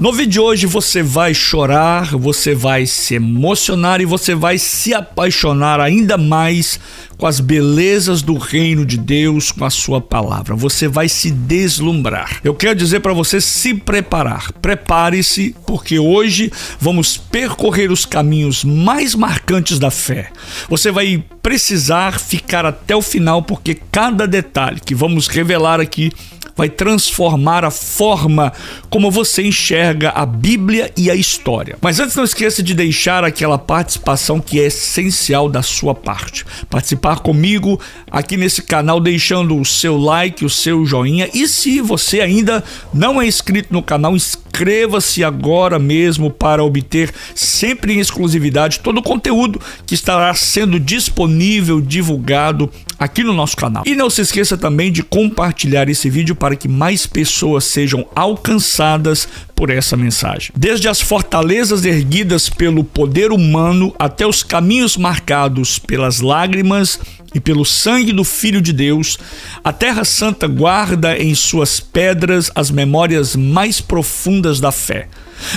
No vídeo de hoje você vai chorar, você vai se emocionar e você vai se apaixonar ainda mais com as belezas do reino de Deus, com a sua palavra. Você vai se deslumbrar. Eu quero dizer para você se preparar. Prepare-se, porque hoje vamos percorrer os caminhos mais marcantes da fé. Você vai precisar ficar até o final, porque cada detalhe que vamos revelar aqui vai transformar a forma como você enxerga a Bíblia e a história. Mas antes, não esqueça de deixar aquela participação que é essencial da sua parte. Participar comigo aqui nesse canal, deixando o seu like, o seu joinha. E se você ainda não é inscrito no canal, inscreva-se agora mesmo para obter sempre em exclusividade todo o conteúdo que estará sendo disponível, divulgado aqui no nosso canal. E não se esqueça também de compartilhar esse vídeo para que mais pessoas sejam alcançadas por essa mensagem. Desde as fortalezas erguidas pelo poder humano até os caminhos marcados pelas lágrimas e pelo sangue do Filho de Deus, a Terra Santa guarda em suas pedras as memórias mais profundas da fé.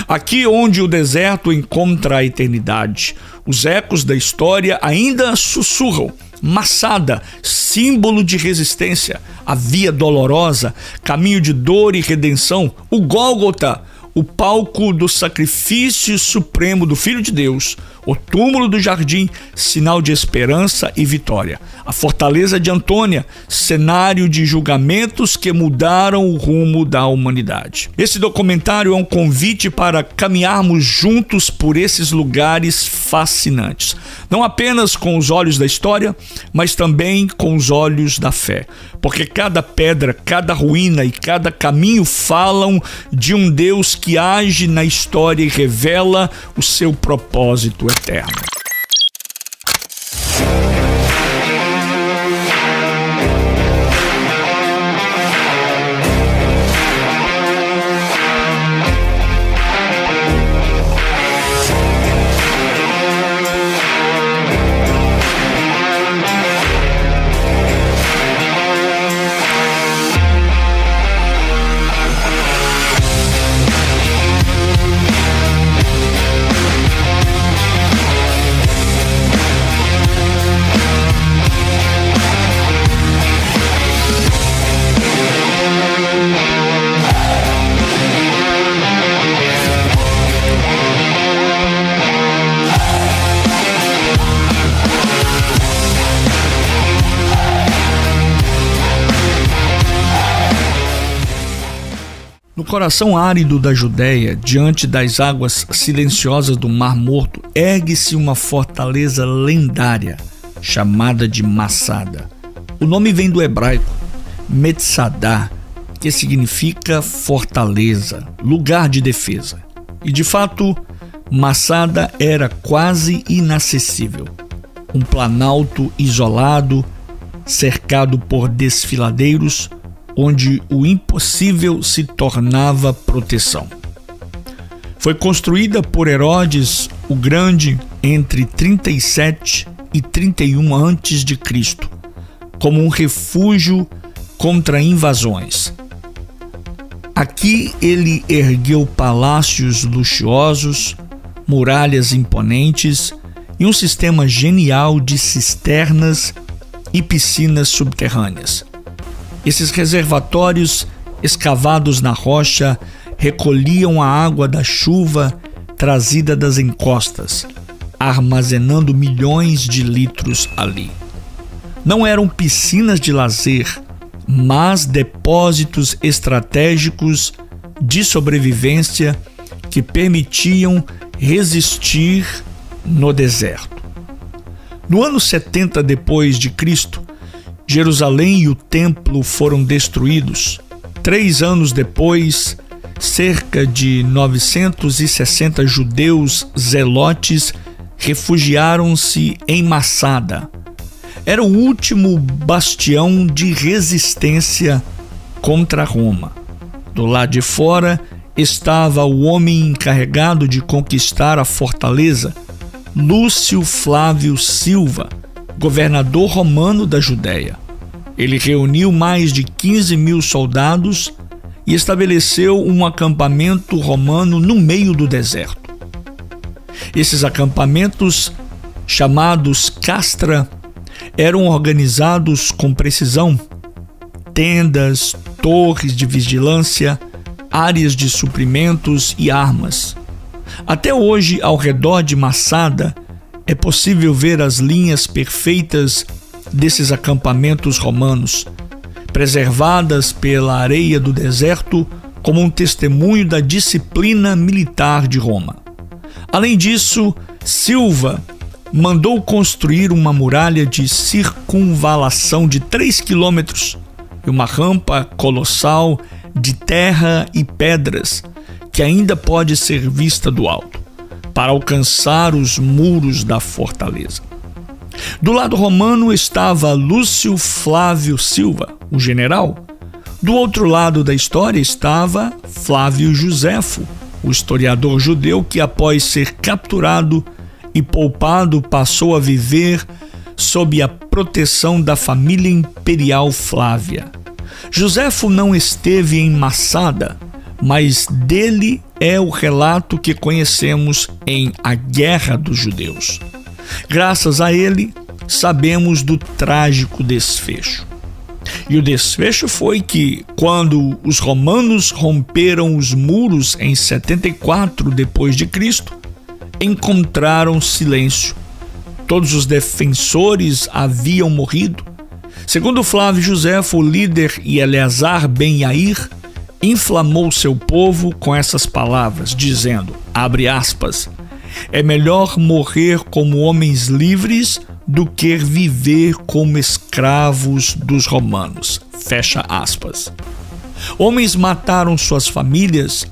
Aqui onde o deserto encontra a eternidade, os ecos da história ainda sussurram. Massada, símbolo de resistência, a via dolorosa, caminho de dor e redenção, o Gólgota, o palco do sacrifício supremo do Filho de Deus, o túmulo do jardim, sinal de esperança e vitória. A fortaleza de Antônia, cenário de julgamentos que mudaram o rumo da humanidade. Esse documentário é um convite para caminharmos juntos por esses lugares fascinantes. Não apenas com os olhos da história, mas também com os olhos da fé. Porque cada pedra, cada ruína e cada caminho falam de um Deus que age na história e revela o seu propósito eterno. No coração árido da Judéia, diante das águas silenciosas do Mar Morto, ergue-se uma fortaleza lendária, chamada de Massada. O nome vem do hebraico Metzadá, que significa fortaleza, lugar de defesa. E de fato, Massada era quase inacessível. Um planalto isolado, cercado por desfiladeiros, onde o impossível se tornava proteção. Foi construída por Herodes o Grande entre 37 e 31 a.C., como um refúgio contra invasões. Aqui ele ergueu palácios luxuosos, muralhas imponentes e um sistema genial de cisternas e piscinas subterrâneas. Esses reservatórios, escavados na rocha, recolhiam a água da chuva trazida das encostas, armazenando milhões de litros ali. Não eram piscinas de lazer, mas depósitos estratégicos de sobrevivência que permitiam resistir no deserto. No ano 70 depois de Cristo, Jerusalém e o templo foram destruídos. 3 anos depois, cerca de 960 judeus zelotes refugiaram-se em Massada. Era o último bastião de resistência contra Roma. Do lado de fora estava o homem encarregado de conquistar a fortaleza, Lúcio Flávio Silva, governador romano da Judéia. Ele reuniu mais de 15 mil soldados e estabeleceu um acampamento romano no meio do deserto. Esses acampamentos, chamados castra, eram organizados com precisão: tendas, torres de vigilância, áreas de suprimentos e armas. Até hoje, ao redor de Massada, é possível ver as linhas perfeitas desses acampamentos romanos, preservadas pela areia do deserto como um testemunho da disciplina militar de Roma. Além disso, Silva mandou construir uma muralha de circunvalação de 3 quilômetros e uma rampa colossal de terra e pedras que ainda pode ser vista do alto, para alcançar os muros da fortaleza. Do lado romano estava Lúcio Flávio Silva, o general. Do outro lado da história estava Flávio Josefo, o historiador judeu que, após ser capturado e poupado, passou a viver sob a proteção da família imperial Flávia. Josefo não esteve em Massada, mas dele é o relato que conhecemos em A Guerra dos Judeus. Graças a ele, sabemos do trágico desfecho. E o desfecho foi que, quando os romanos romperam os muros em 74 d.C., encontraram silêncio. Todos os defensores haviam morrido. Segundo Flávio Josefo, o líder Eleazar ben Yair inflamou seu povo com essas palavras, dizendo, abre aspas, é melhor morrer como homens livres do que viver como escravos dos romanos. Fecha aspas. Homens mataram suas famílias,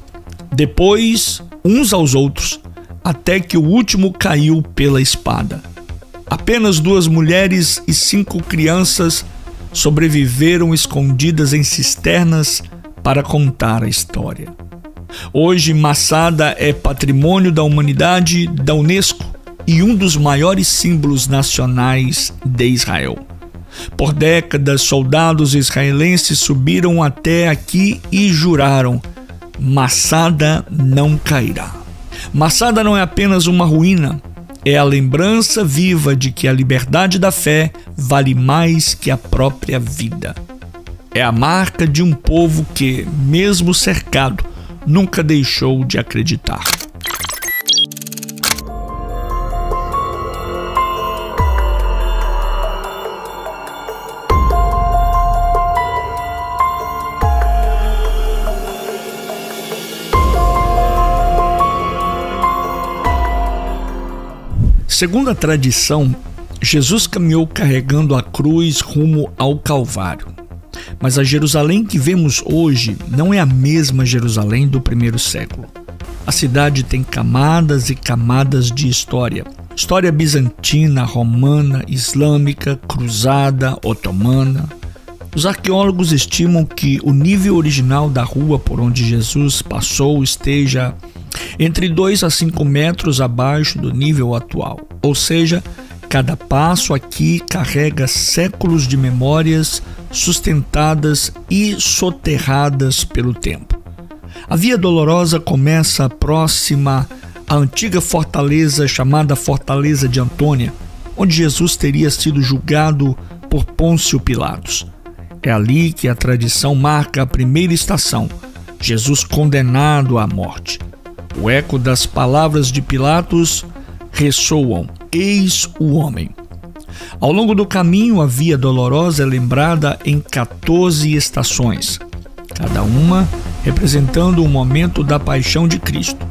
depois uns aos outros, até que o último caiu pela espada. Apenas 2 mulheres e 5 crianças sobreviveram escondidas em cisternas para contar a história. Hoje, Massada é patrimônio da humanidade da Unesco e um dos maiores símbolos nacionais de Israel. Por décadas, soldados israelenses subiram até aqui e juraram: Massada não cairá. Massada não é apenas uma ruína, é a lembrança viva de que a liberdade da fé vale mais que a própria vida. É a marca de um povo que, mesmo cercado, nunca deixou de acreditar. Segundo a tradição, Jesus caminhou carregando a cruz rumo ao Calvário. Mas a Jerusalém que vemos hoje não é a mesma Jerusalém do primeiro século. A cidade tem camadas e camadas de história. História bizantina, romana, islâmica, cruzada, otomana. Os arqueólogos estimam que o nível original da rua por onde Jesus passou esteja entre 2 a 5 metros abaixo do nível atual. Ou seja, cada passo aqui carrega séculos de memórias sustentadas e soterradas pelo tempo. A Via Dolorosa começa próxima à antiga fortaleza chamada Fortaleza de Antônia, onde Jesus teria sido julgado por Pôncio Pilatos. É ali que a tradição marca a primeira estação, Jesus condenado à morte. O eco das palavras de Pilatos ressoam: eis o homem. Ao longo do caminho, a Via Dolorosa é lembrada em 14 estações, cada uma representando um momento da paixão de Cristo.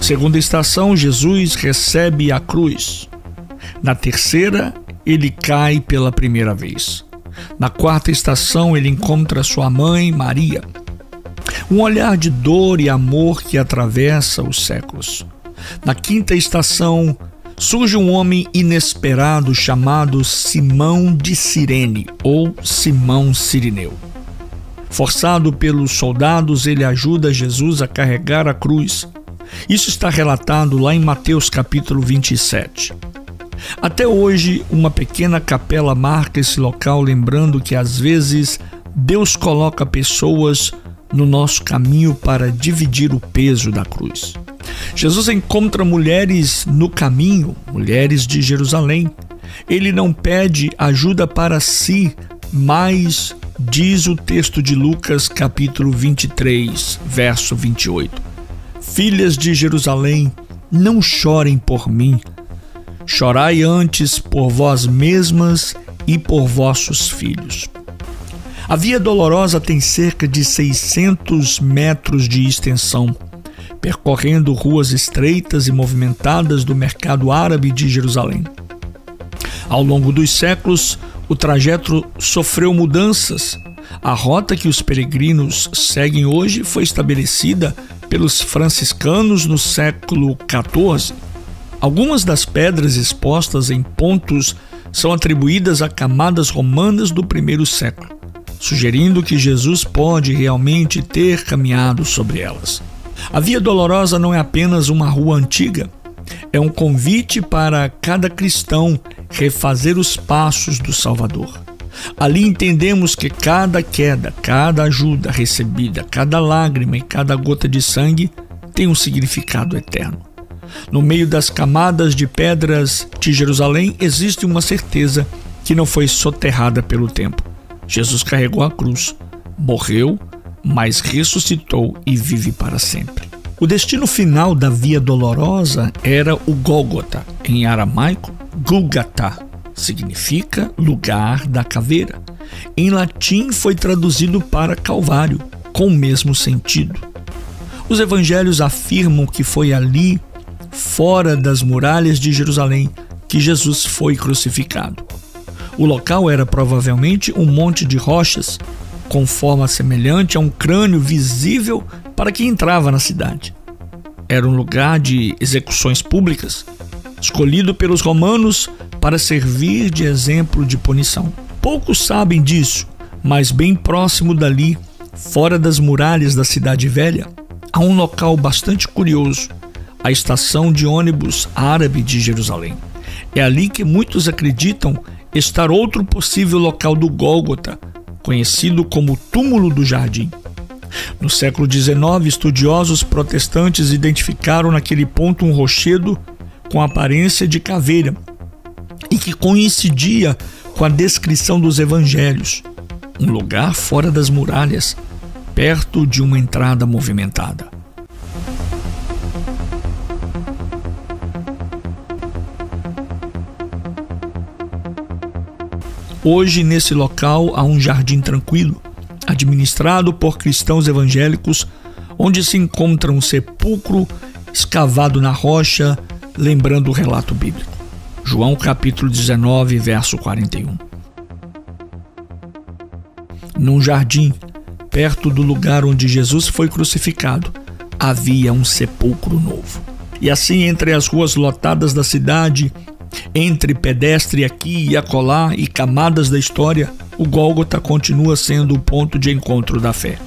Segunda estação, Jesus recebe a cruz. Na terceira, ele cai pela primeira vez. Na quarta estação, ele encontra sua mãe, Maria. Um olhar de dor e amor que atravessa os séculos. Na quinta estação, surge um homem inesperado chamado Simão de Cirene, ou Simão Cirineu. Forçado pelos soldados, ele ajuda Jesus a carregar a cruz. Isso está relatado lá em Mateus capítulo 27. Até hoje, uma pequena capela marca esse local, lembrando que às vezes Deus coloca pessoas no nosso caminho para dividir o peso da cruz. Jesus encontra mulheres no caminho, mulheres de Jerusalém. Ele não pede ajuda para si, mas diz o texto de Lucas capítulo 23, verso 28. Filhas de Jerusalém, não chorem por mim. Chorai antes por vós mesmas e por vossos filhos. A Via Dolorosa tem cerca de 600 metros de extensão, percorrendo ruas estreitas e movimentadas do mercado árabe de Jerusalém. Ao longo dos séculos, o trajeto sofreu mudanças. A rota que os peregrinos seguem hoje foi estabelecida pelos franciscanos no século XIV. Algumas das pedras expostas em pontos são atribuídas a camadas romanas do primeiro século, sugerindo que Jesus pode realmente ter caminhado sobre elas. A Via Dolorosa não é apenas uma rua antiga, é um convite para cada cristão refazer os passos do Salvador. Ali entendemos que cada queda, cada ajuda recebida, cada lágrima e cada gota de sangue tem um significado eterno. No meio das camadas de pedras de Jerusalém existe uma certeza que não foi soterrada pelo tempo. Jesus carregou a cruz, morreu, mas ressuscitou e vive para sempre. O destino final da Via Dolorosa era o Gólgota, em aramaico, Gulgatá, significa lugar da caveira. Em latim foi traduzido para Calvário, com o mesmo sentido. Os evangelhos afirmam que foi ali, fora das muralhas de Jerusalém, que Jesus foi crucificado. O local era provavelmente um monte de rochas, com forma semelhante a um crânio visível para quem entrava na cidade. Era um lugar de execuções públicas, escolhido pelos romanos para servir de exemplo de punição. Poucos sabem disso, mas bem próximo dali, fora das muralhas da Cidade Velha, há um local bastante curioso, a estação de ônibus árabe de Jerusalém. É ali que muitos acreditam estar outro possível local do Gólgota, conhecido como Túmulo do Jardim. No século XIX, estudiosos protestantes identificaram naquele ponto um rochedo com aparência de caveira e que coincidia com a descrição dos evangelhos, um lugar fora das muralhas, perto de uma entrada movimentada. Hoje, nesse local, há um jardim tranquilo, administrado por cristãos evangélicos, onde se encontra um sepulcro escavado na rocha, lembrando o relato bíblico. João capítulo 19, verso 41. Num jardim, perto do lugar onde Jesus foi crucificado, havia um sepulcro novo. E assim, entre as ruas lotadas da cidade, entre pedestre aqui e acolá e camadas da história, o Gólgota continua sendo o ponto de encontro da fé,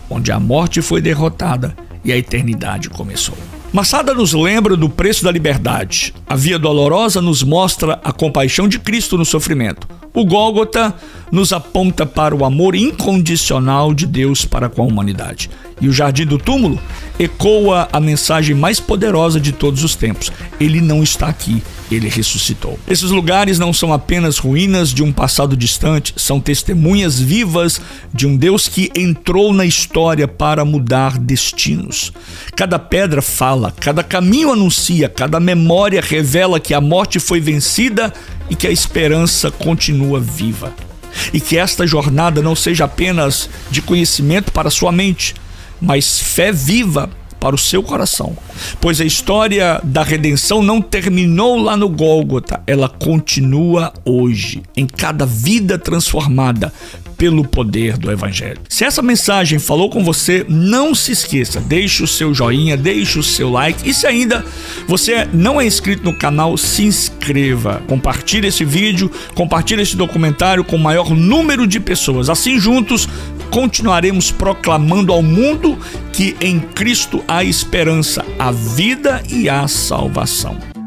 onde a morte foi derrotada e a eternidade começou. Massada nos lembra do preço da liberdade. A Via Dolorosa nos mostra a compaixão de Cristo no sofrimento. O Gólgota nos aponta para o amor incondicional de Deus para com a humanidade. E o Jardim do Túmulo ecoa a mensagem mais poderosa de todos os tempos. Ele não está aqui, ele ressuscitou. Esses lugares não são apenas ruínas de um passado distante, são testemunhas vivas de um Deus que entrou na história para mudar destinos. Cada pedra fala, cada caminho anuncia, cada memória revela que a morte foi vencida e que a esperança continua viva. E que esta jornada não seja apenas de conhecimento para sua mente, mas fé viva para o seu coração, pois a história da redenção não terminou lá no Gólgota, ela continua hoje, em cada vida transformada pelo poder do Evangelho. Se essa mensagem falou com você, não se esqueça, deixe o seu joinha, deixe o seu like, e se ainda você não é inscrito no canal, se inscreva, compartilhe esse vídeo, compartilhe esse documentário com o maior número de pessoas. Assim, juntos, continuaremos proclamando ao mundo que em Cristo há esperança, a vida e a salvação.